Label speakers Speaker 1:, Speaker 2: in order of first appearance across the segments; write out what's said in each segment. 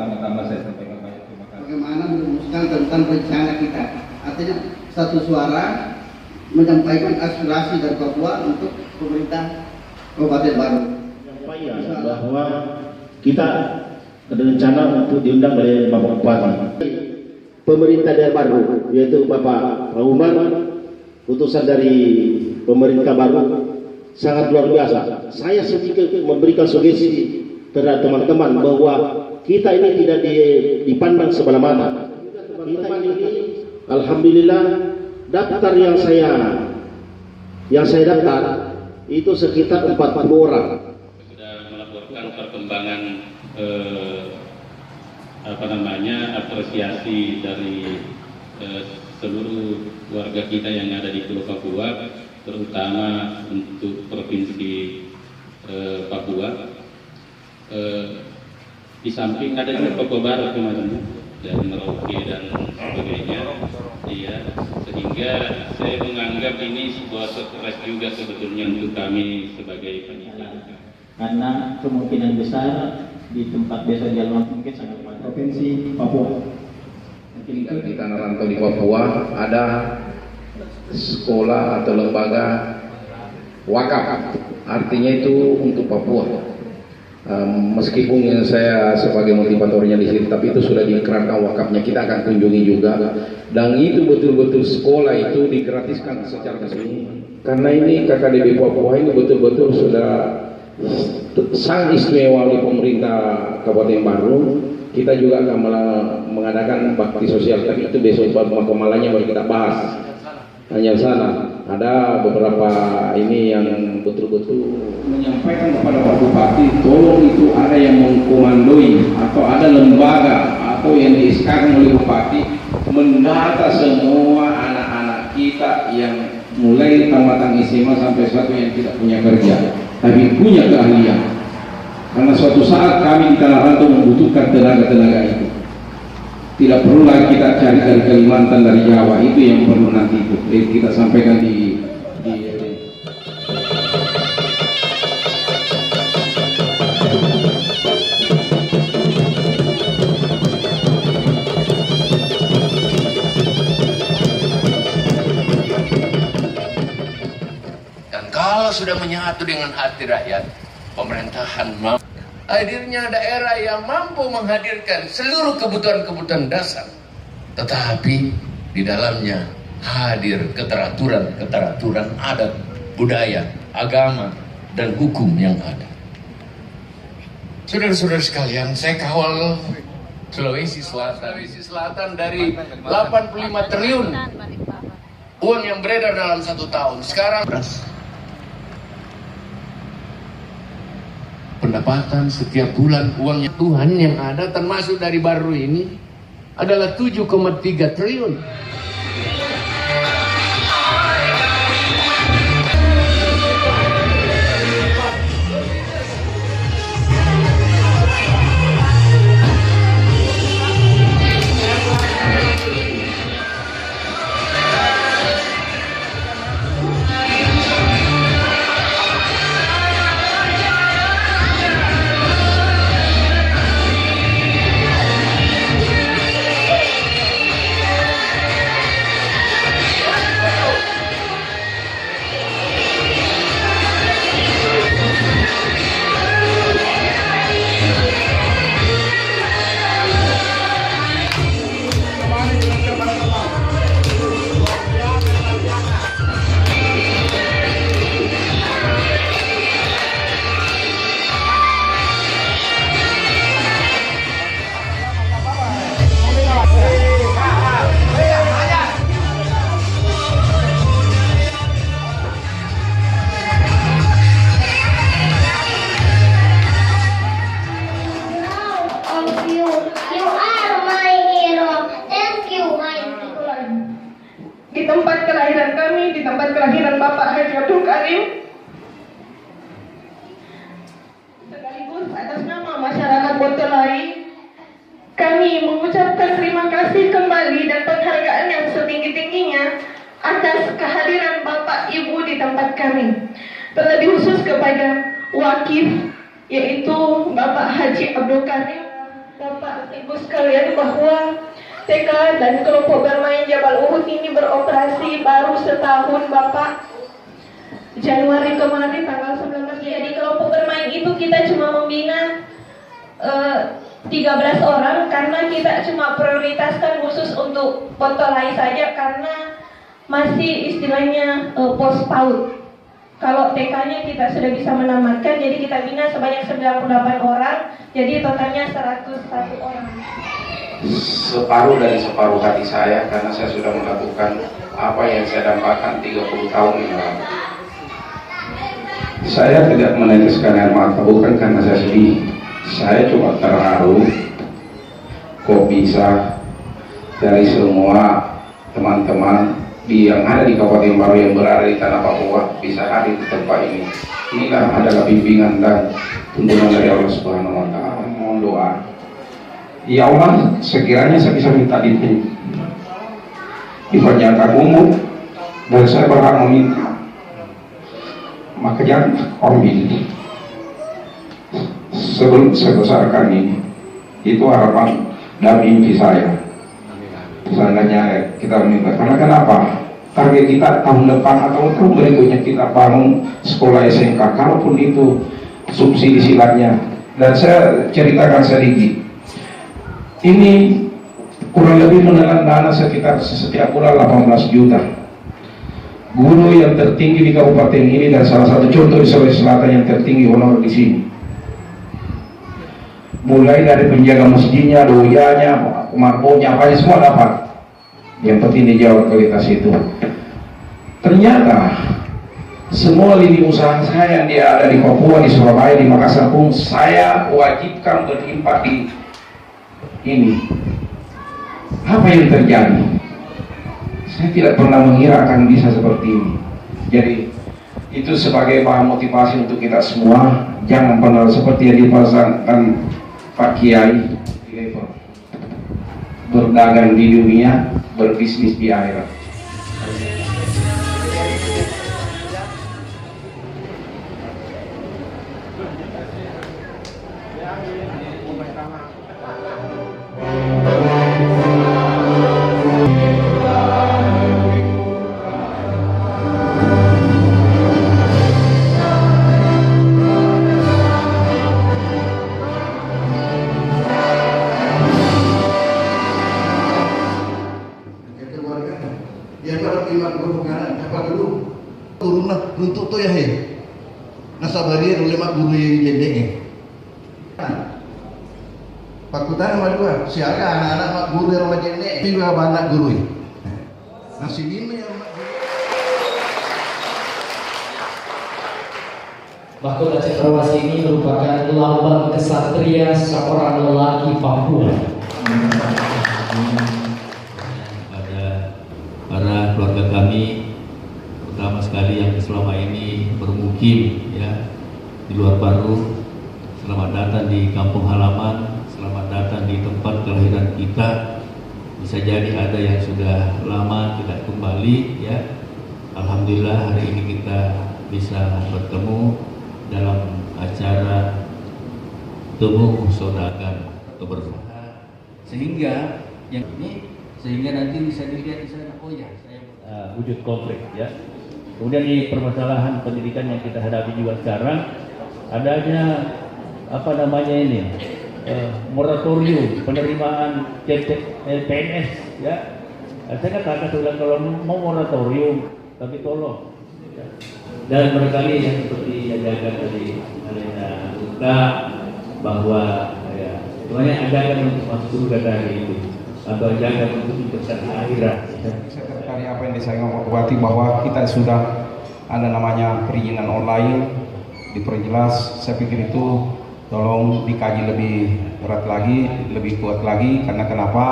Speaker 1: pertama-tama saya sampaikan banyak terima kasih.
Speaker 2: Bagaimana merumuskan tentang rencana kita, artinya satu suara menyampaikan aspirasi dari Papua untuk pemerintah Kabupaten Baru.
Speaker 3: Menyampaikan bahwa kita ada rencana untuk diundang oleh Bapak Bupati, pemerintah daerah baru, yaitu Bapak Umar, putusan dari pemerintah baru sangat luar biasa. Saya sedikit memberikan sugesti terhadap teman-teman bahwa kita ini tidak dipandang sebelah mata. Kita ini, alhamdulillah, daftar yang saya daftar itu sekitar 40 orang.
Speaker 4: Sudah melaporkan perkembangan apresiasi dari seluruh warga kita yang ada di Pulau Papua, terutama untuk provinsi Papua. Di samping ada juga Papua Barat kemarin dan Merauke dan sebagainya, iya, sehingga saya menganggap ini sebuah surprise juga sebetulnya untuk kami sebagai penyidik.
Speaker 5: Karena kemungkinan besar di tempat desa Jalma mungkin sangat banyak. Provinsi Papua.
Speaker 1: Di tanah rantau di Papua ada sekolah atau lembaga wakaf, artinya itu untuk Papua. Meskipun saya sebagai motivatornya di sini, tapi itu sudah dikerahkan wakafnya, kita akan kunjungi juga. Dan itu betul-betul sekolah itu digratiskan secara resmi. Karena ini KKDB Papua ini betul-betul sudah sangat istimewa oleh pemerintah Kabupaten Baru. Kita juga akan mengadakan bakti sosial, tapi itu besok makomalanya baru kita bahas. Hanya sana ada beberapa ini yang betul-betul menyampaikan kepada Pak Bupati, tolong itu ada yang mengkomandoi atau ada lembaga atau yang diiskarkan oleh Bupati mendata semua anak-anak kita yang mulai tamatan SMA sampai satu yang tidak punya kerja tapi punya keahlian, karena suatu saat kami di tanah rantau membutuhkan tenaga-tenaga itu. Tidak perlu lagi kita cari dari Kalimantan, dari Jawa, itu yang perlu nanti itu kita sampaikan di
Speaker 6: Dan kalau sudah menyatu dengan hati rakyat, pemerintahan mampu. Hadirnya daerah yang mampu menghadirkan seluruh kebutuhan-kebutuhan dasar, tetapi di dalamnya hadir keteraturan adat, budaya, agama, dan hukum yang ada. Saudara-saudara sekalian, saya kawal Sulawesi Selatan dari 85 triliun uang yang beredar dalam 1 tahun. Sekarang pendapatan setiap bulan uangnya Tuhan yang ada termasuk dari baru ini adalah 7,3 triliun.
Speaker 7: Di tempat kelahiran kami, di tempat kelahiran Bapak Haji Abdul Karim, sekaligus atas nama masyarakat Bontolai, kami mengucapkan terima kasih kembali dan penghargaan yang setinggi-tingginya atas kehadiran Bapak Ibu di tempat kami. Terlebih khusus kepada wakif, yaitu Bapak Haji Abdul Karim, Bapak Ibu sekalian bahwa TK dan kelompok bermain Jabal Uhud ini beroperasi baru setahun Bapak. Januari kemarin tanggal 19. Jadi kelompok bermain itu kita cuma membina 13 orang karena kita cuma prioritaskan khusus untuk Pontolai saja karena masih istilahnya pos PAUD. Kalau TK-nya kita sudah bisa menamatkan, jadi kita bina sebanyak 98 orang, jadi totalnya 101 orang.
Speaker 1: Separuh dari separuh hati saya karena saya sudah melakukan apa yang saya dapatkan 30 tahun yang lalu. Saya tidak meneteskan air mata bukan karena saya sedih, saya cuma terharu kok bisa dari semua teman-teman yang ada di Kabupaten Baru yang berada di tanah Papua bisa hadir di tempat ini. Inilah adalah bimbingan dan tuntunan dari Allah Subhanahu wa Ta'ala. Mohon doa. Ya Allah, sekiranya saya bisa minta diperpanjangkan umur dan saya berhak meminta, maka jangan ambil sebelum saya besarkan ini. Itu harapan dan mimpi saya. Seandainya kita minta, karena kenapa? Target kita tahun depan atau tahun berikutnya kita bangun sekolah SMK, kalaupun itu subsidi silatnya. Dan saya ceritakan sedikit, ini kurang lebih menelan dana sekitar setiap bulan 18 juta. Guru yang tertinggi di kabupaten ini dan salah satu contoh di Sulawesi Selatan yang tertinggi honor di sini. Mulai dari penjaga masjidnya, doyanya, marbotnya, apa semua dapat. Yang penting dijawab kualitas itu. Ternyata semua lini usaha saya yang dia ada di Papua, di Surabaya, di Makassar pun saya wajibkan berlimpah di ini. Apa yang terjadi? Saya tidak pernah mengira akan bisa seperti ini. Jadi itu sebagai bahan motivasi untuk kita semua. Jangan pernah seperti yang dipasangkan Pak Kiai, berdagang di dunia, berbisnis di akhirat.
Speaker 8: Untuk tu ya he, nasabari lemak guru jendeng. Pakutan sama dua, siapa anak-anak mak guru yang jendeng, juga banyak guru. Nasi ini yang mak guru.
Speaker 9: Mahkota Cendrawasih ini merupakan lambang kesatria seorang lelaki Papua.
Speaker 10: Pada para keluarga kami, pertama sekali yang selama ini bermukim ya di luar Baru, selamat datang di kampung halaman, selamat datang di tempat kelahiran kita. Bisa jadi ada yang sudah lama tidak kembali ya. Alhamdulillah hari ini kita bisa bertemu dalam acara temu saudagar atau berusaha, sehingga yang ini sehingga nanti bisa dilihat di sana, oh ya saya wujud konkret ya. Kemudian di permasalahan pendidikan yang kita hadapi juga sekarang, adanya apa namanya ini moratorium penerimaan PNS ya. Saya katakan kalau mau moratorium, tapi tolong ya. Dan barangkali yang seperti yang ajakan tadi Alena Uta bahwa ya semuanya ajakan untuk masuk surga tadi itu atau ajakan untuk berkata akhirat.
Speaker 11: Sekali apa yang disampaikan Pak Bupati bahwa kita sudah ada namanya perizinan online, diperjelas. Saya pikir itu tolong dikaji lebih berat lagi, lebih kuat lagi, karena kenapa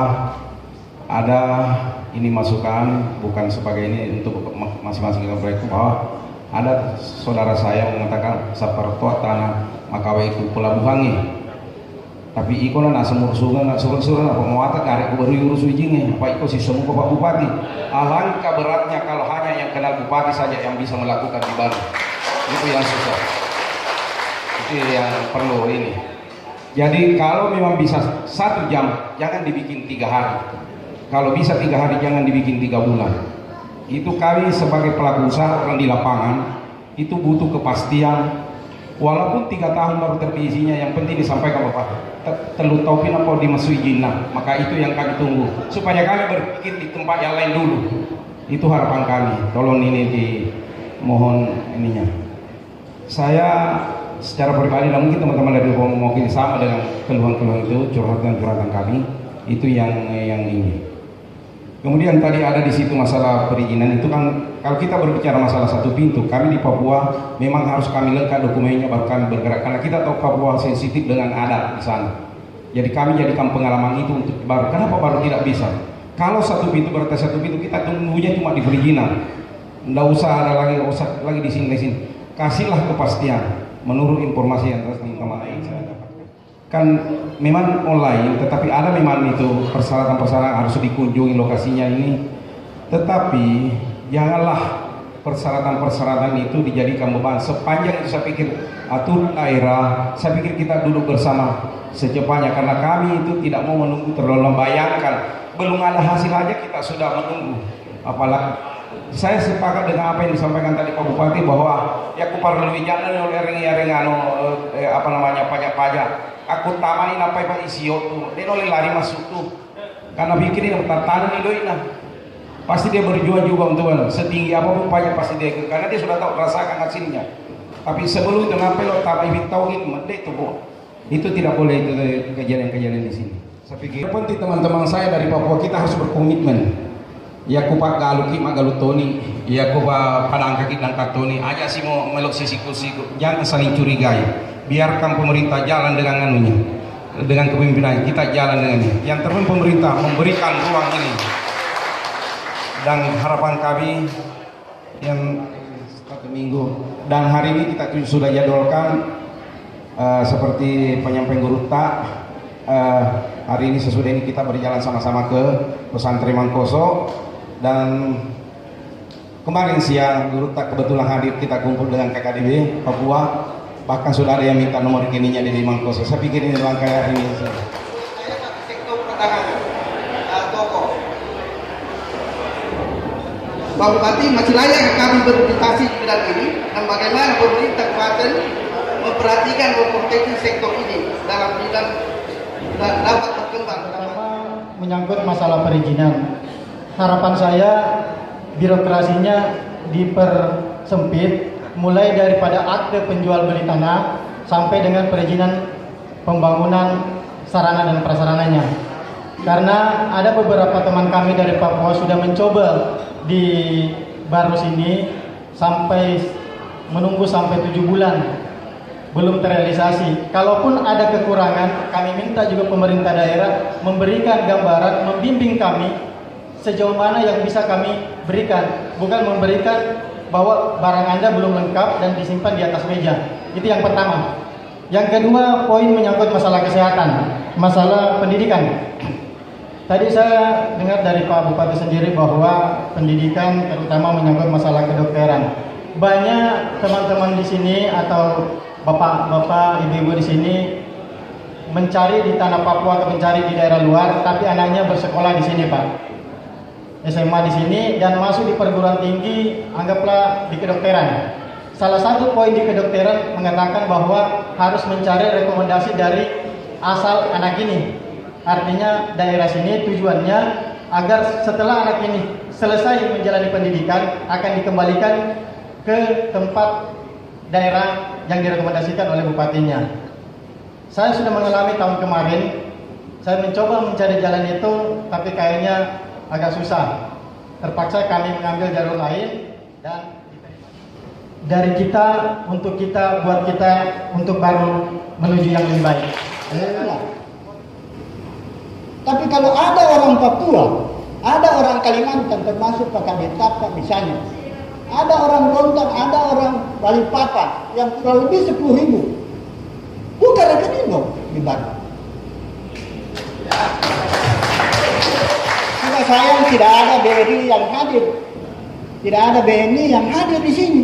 Speaker 11: ada ini masukan bukan sebagai ini untuk masing-masing mereka, bahwa ada saudara saya mengatakan saparto tanah Makawe itu pelabuhannya. Tapi iko na semur-sungan na surun-surun apa muata karek baru urus ujingnya apa iko sistem Pak Bupati. Alangkah beratnya kalau hanya yang kenal Bupati saja yang bisa melakukan di Baru. Itu yang susah. Itu yang perlu ini. Jadi kalau memang bisa 1 jam, jangan dibikin 3 hari. Kalau bisa 3 hari, jangan dibikin 3 bulan. Itu kami sebagai pelaku usaha orang di lapangan, itu butuh kepastian. Walaupun 3 tahun baru terbit izinnya, yang penting disampaikan Bapak. Telu taupin apa dimasui jinah, maka itu yang kami tunggu. Supaya kami berpikir di tempat yang lain dulu. Itu harapan kami. Tolong ini dimohon ininya. Saya secara pribadi, dan mungkin teman-teman dari mungkin sama dengan keluhan-keluhan itu, curhatan-curhatan kami, itu yang ini. Kemudian tadi ada di situ masalah perizinan itu kan, kalau kita berbicara masalah 1 pintu, kami di Papua memang harus kami lengkap dokumennya baru kami bergerak, karena kita tahu Papua sensitif dengan adat di sana. Jadi kami jadikan pengalaman itu untuk baru. Kenapa baru tidak bisa? Kalau 1 pintu berarti 1 pintu, kita tunggunya cuma di perizinan. Nggak usah ada lagi di sini. Kasihlah kepastian. Menurut informasi yang teman-teman saya dapatkan, kan memang online, tetapi ada memang itu persyaratan-persyaratan harus dikunjungi lokasinya ini. Tetapi janganlah persyaratan-persyaratan itu dijadikan beban. Sepanjang itu saya pikir atur daerah, saya pikir kita duduk bersama secepatnya, karena kami itu tidak mau menunggu terlalu lama. Bayangkan belum ada hasil aja kita sudah menunggu, apalagi. Saya sepakat dengan apa yang disampaikan tadi Pak Bupati, bahwa ya aku perlu jangan oleh ring pajak-pajak. Aku tamanin apa yang isi tuh, dia oleh lari masuk tuh, karena pikirin tantangan itu ini. Pasti dia berjuang juga untuk setinggi apapun pajak pasti dia, karena dia sudah tahu rasakan hasilnya. Tapi sebelum itu kenapa lo tak tahu itu tidak boleh, itu kejadian-kejadian di sini. Saya pikir penting teman-teman saya dari Papua, kita harus berkomitmen. Ya kupak galuki magalutoni, ya kupak padang kaki dan katoni aja sih mau melok siku-siku, jangan saling curigai. Biarkan pemerintah jalan dengan anunya, dengan kepemimpinan kita jalan dengannya. Yang terpenting pemerintah memberikan ruang ini. Dan harapan kami yang 1 minggu dan hari ini kita sudah jadwalkan seperti penyampaian guru tak. Hari ini sesudah ini kita berjalan sama-sama ke pesantren Mangkoso. Dan kemarin siang Guru tak kebetulan hadir, kita kumpul dengan KKDB Papua, bahkan sudah ada yang minta nomor rekeningnya di Mangkoso. Saya pikir ini langkah ini.
Speaker 2: Sektor perdagangan, toko. Pak Bupati, masih layak kami berkomunikasi di bidang ini, dan bagaimana pemerintah kabupaten memperhatikan memproteksi sektor ini dalam bidang dapat berkembang.
Speaker 5: Menyangkut masalah perizinan, harapan saya birokrasinya dipersempit, mulai daripada akte penjual beli tanah sampai dengan perizinan pembangunan sarana dan prasarananya. Karena ada beberapa teman kami dari Papua sudah mencoba di Barus ini sampai menunggu sampai 7 bulan belum terrealisasi. Kalaupun ada kekurangan, kami minta juga pemerintah daerah memberikan gambaran, membimbing kami sejauh mana yang bisa kami berikan, bukan memberikan bahwa barang Anda belum lengkap dan disimpan di atas meja. Itu yang pertama. Yang kedua, poin menyangkut masalah kesehatan, masalah pendidikan. Tadi saya dengar dari Pak Bupati sendiri bahwa pendidikan terutama menyangkut masalah kedokteran. Banyak teman-teman di sini atau bapak-bapak, ibu-ibu di sini mencari di tanah Papua atau mencari di daerah luar, tapi anaknya bersekolah di sini, Pak. SMA di sini dan masuk di perguruan tinggi, anggaplah di kedokteran. Salah satu poin di kedokteran mengatakan bahwa harus mencari rekomendasi dari asal anak ini. Artinya daerah sini tujuannya agar setelah anak ini selesai menjalani pendidikan akan dikembalikan ke tempat daerah yang direkomendasikan oleh bupatinya. Saya sudah mengalami tahun kemarin, saya mencoba mencari jalan itu, tapi kayaknya agak susah. Terpaksa kami mengambil jalur lain dan dari kita, untuk kita, buat kita, untuk baru menuju yang lebih baik.
Speaker 12: Tapi kalau ada orang Papua, ada orang Kalimantan, termasuk Pak Kabetapa misalnya, ada orang Rontan, ada orang Balikpapan yang kurang lebih 10.000, bukan rekening di Bandung. Sudah sayang tidak ada BRI yang hadir, tidak ada BNI yang hadir di sini.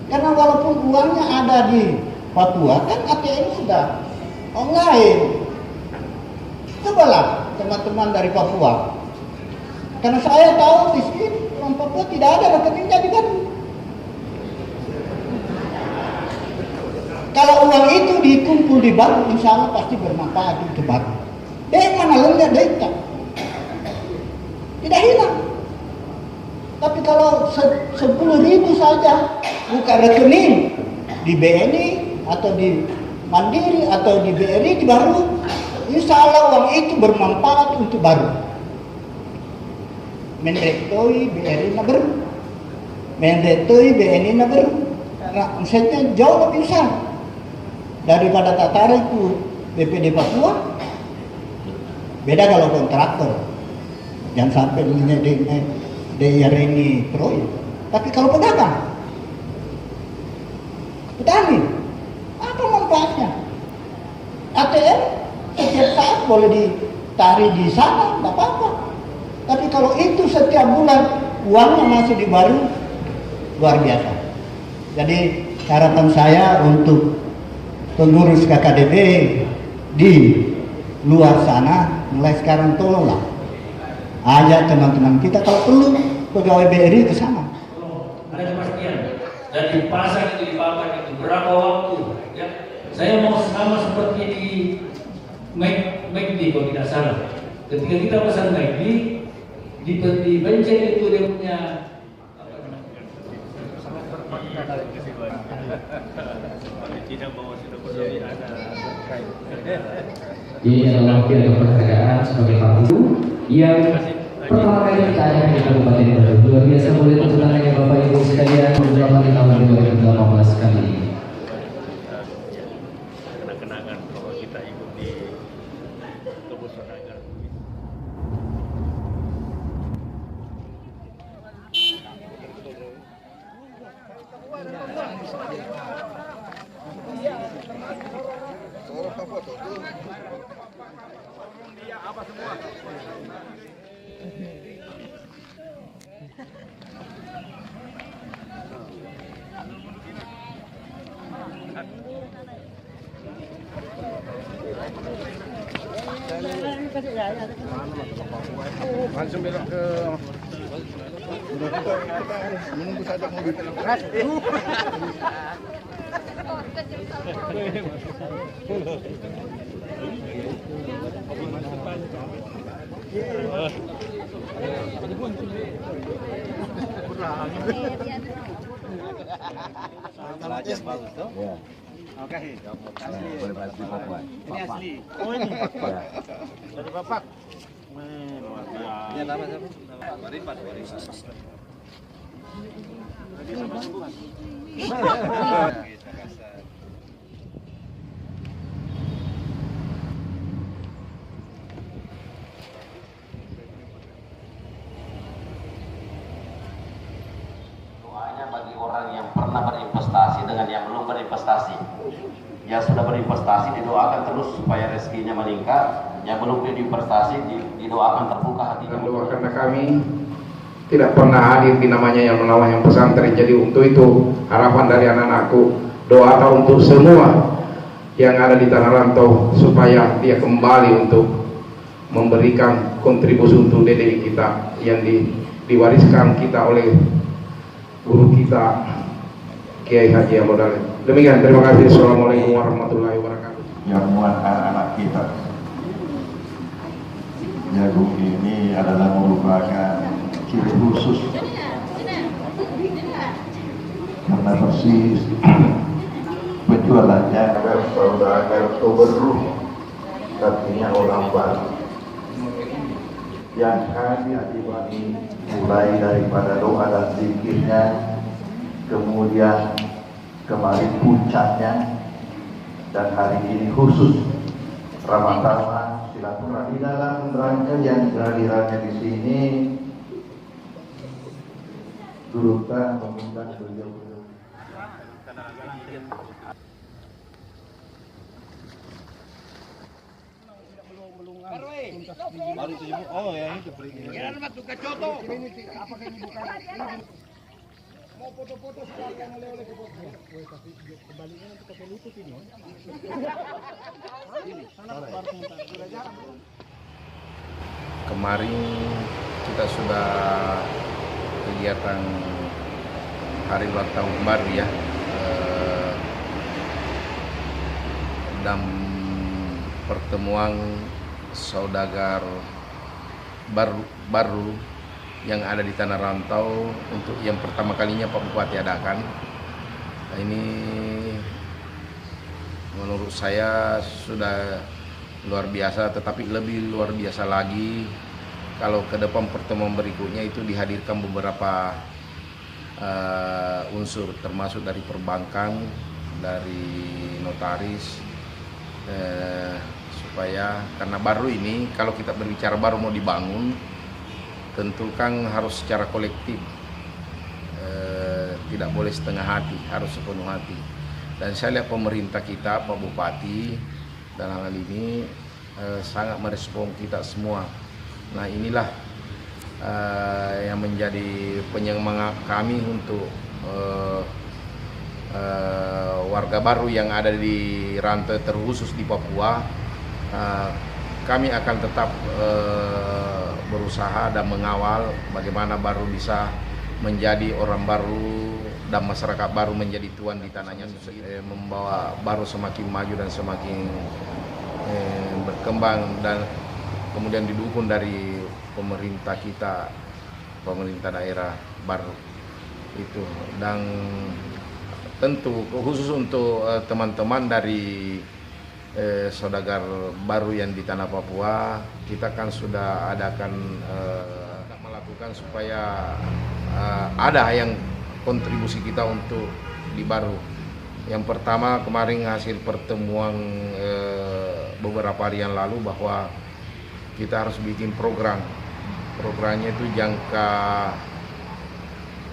Speaker 12: Karena walaupun uangnya ada di Papua, kan ATM sudah online. Cobalah teman-teman dari Papua. Karena saya tahu di sini orang Papua tidak ada rekeningnya di Bandung. Kalau uang itu dikumpul di Bandung, insya Allah pasti bermanfaat untuk Bandung. Dari mana lengkap data? Tidak hilang. Tapi kalau 10.000 saja buka rekening di BNI atau di Mandiri atau di BRI di Baru, insya Allah uang itu bermanfaat untuk Baru. Menretoi BRI na Baru, menretoi BNI na Baru. Nah, omsetnya jauh lebih besar daripada Tatara itu BPD Papua. Beda kalau kontraktor, jangan sampai daerah ini proyek. Tapi kalau pedagang, petani, apa manfaatnya? ATM setiap saat boleh ditarik di sana, tidak apa-apa. Tapi kalau itu setiap bulan uangnya masih di Baru, luar biasa. Jadi harapan saya untuk pengurus KKDB di luar sana, mulai sekarang tolonglah ajak teman-teman kita, kalau perlu pegawai BRI ke sana.
Speaker 10: Ada kepastian dan dipasang itu, dipakai itu berapa waktu ya. Saya mau sama seperti di McD kalau tidak salah. Ketika kita pesan McD di benceng itu dia punya
Speaker 9: Ini adalah wakil atau penghargaan sebagai Pak yang pertama kali kita adakan di Kabupaten Bandung. Luar biasa, boleh tepuk tangannya Bapak Ibu sekalian bersama di tahun 2018 kali ini.
Speaker 13: Kenang-kenangan bahwa kita ikut di Kebusonagar.
Speaker 8: Langsung belok ke menunggu saja mobil.
Speaker 13: Bagus tuh. Ya. Oke. Boleh pasti Papua. Ini asli. Oh ini. Dari Bapak. Luar biasa. Ya nama siapa? Baripat.
Speaker 14: Doanya bagi orang yang pernah berinvestasi dengan yang belum berinvestasi. Yang sudah berinvestasi didoakan terus supaya rezekinya meningkat. Yang belum berinvestasi didoakan terbuka hatinya.
Speaker 1: Doa karena kami tidak pernah hadir di namanya yang pesantren. Jadi untuk itu harapan dari anak-anakku, doa untuk semua yang ada di tanah rantau supaya dia kembali untuk memberikan kontribusi untuk didik kita yang diwariskan kita oleh guru kita Kiai Haji Ahmad Dahlan. Demikian, terima kasih. Assalamualaikum warahmatullahi wabarakatuh.
Speaker 15: Yang muatkan anak kita. Jagung ini adalah merupakan ciri khusus karena persis penjualannya agar berruh, artinya orang baru yang kami akibati mulai daripada doa dan zikirnya, kemudian kemarin puncaknya, dan hari ini khusus Ramadan silaturahmi dalam rangka yang kehadirannya di sini. Turutkan mengundang beliau.
Speaker 8: Baru 7.000. Oh, yang itu beri. Jangan masuk ke contoh. Apakah ini bukan
Speaker 12: Mau foto-foto sekalian oleh-oleh ke Papua. Tapi kembalinya nanti pakai lutut ini.
Speaker 1: Kemarin kita sudah kegiatan hari ulang tahun baru ya, dan pertemuan saudagar baru yang ada di Tanah Rantau untuk yang pertama kalinya Pak Bupati adakan. Nah, ini menurut saya sudah luar biasa, tetapi lebih luar biasa lagi kalau ke depan pertemuan berikutnya itu dihadirkan beberapa unsur, termasuk dari perbankan, dari notaris, supaya karena baru ini kalau kita berbicara baru mau dibangun tentu kan harus secara kolektif, tidak boleh setengah hati, harus sepenuh hati. Dan saya lihat pemerintah kita, Pak Bupati dalam hal ini sangat merespon kita semua. Nah inilah yang menjadi penyemangat kami untuk warga baru yang ada di rantau terkhusus di Papua. Kami akan tetap berusaha dan mengawal bagaimana baru bisa menjadi orang baru dan masyarakat baru menjadi tuan di tanahnya, membawa baru semakin maju dan semakin berkembang, dan kemudian didukung dari pemerintah kita, pemerintah daerah baru itu. Dan tentu khusus untuk teman-teman dari saudagar baru yang di tanah Papua, kita kan sudah adakan melakukan supaya ada yang kontribusi kita untuk di baru. Yang pertama kemarin hasil pertemuan beberapa hari yang lalu bahwa kita harus bikin programnya itu jangka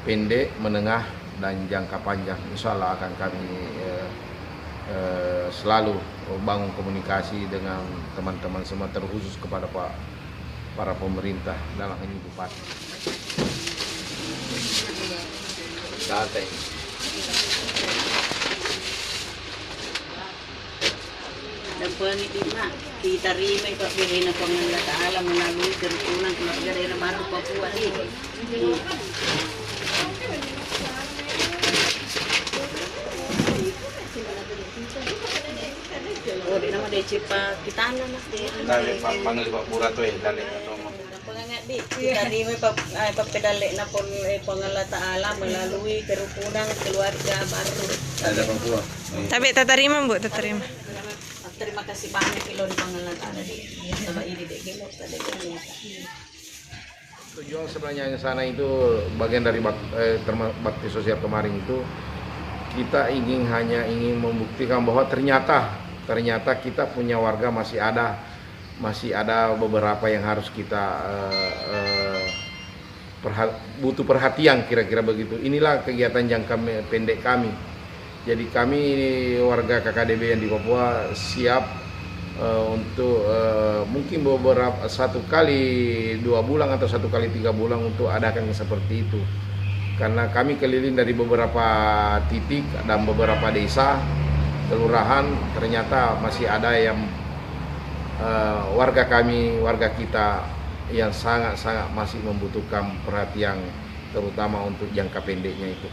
Speaker 1: pendek, menengah, dan jangka panjang. Insya Allah akan kami selalu bangun komunikasi dengan teman-teman semua, terkhusus kepada para pemerintah dalam ini Bupati. Data ini.
Speaker 16: Dapat mak kita terima Pak Bina Pengelola Ta'ala melalui kerukunan keluarga daerah baru Papua ini. Oh, di nama Decepa kita anak
Speaker 1: Dale panggil Pak Burato ya, dale atau
Speaker 16: pengangat di kita terima Pak Pedale na Pengelola Ta'ala melalui kerukunan keluarga baru.
Speaker 1: Ada Papua.
Speaker 17: Tapi terima Bu, terima.
Speaker 16: Terima kasih banyak kilo di Pengelola Ta'ala di sama ini dek kilo tadi.
Speaker 1: Tujuan sebenarnya yang sana itu bagian dari bakti sosial kemarin itu, kita hanya ingin membuktikan bahwa ternyata kita punya warga masih ada beberapa yang harus kita butuh perhatian, kira-kira begitu. Inilah kegiatan jangka pendek kami. Jadi kami warga KKDB yang di Papua siap untuk mungkin beberapa 1 kali 2 bulan atau 1 kali 3 bulan untuk adakan seperti itu. Karena kami keliling dari beberapa titik dan beberapa desa, kelurahan, ternyata masih ada yang warga kita yang sangat-sangat masih membutuhkan perhatian, terutama untuk jangka pendeknya itu.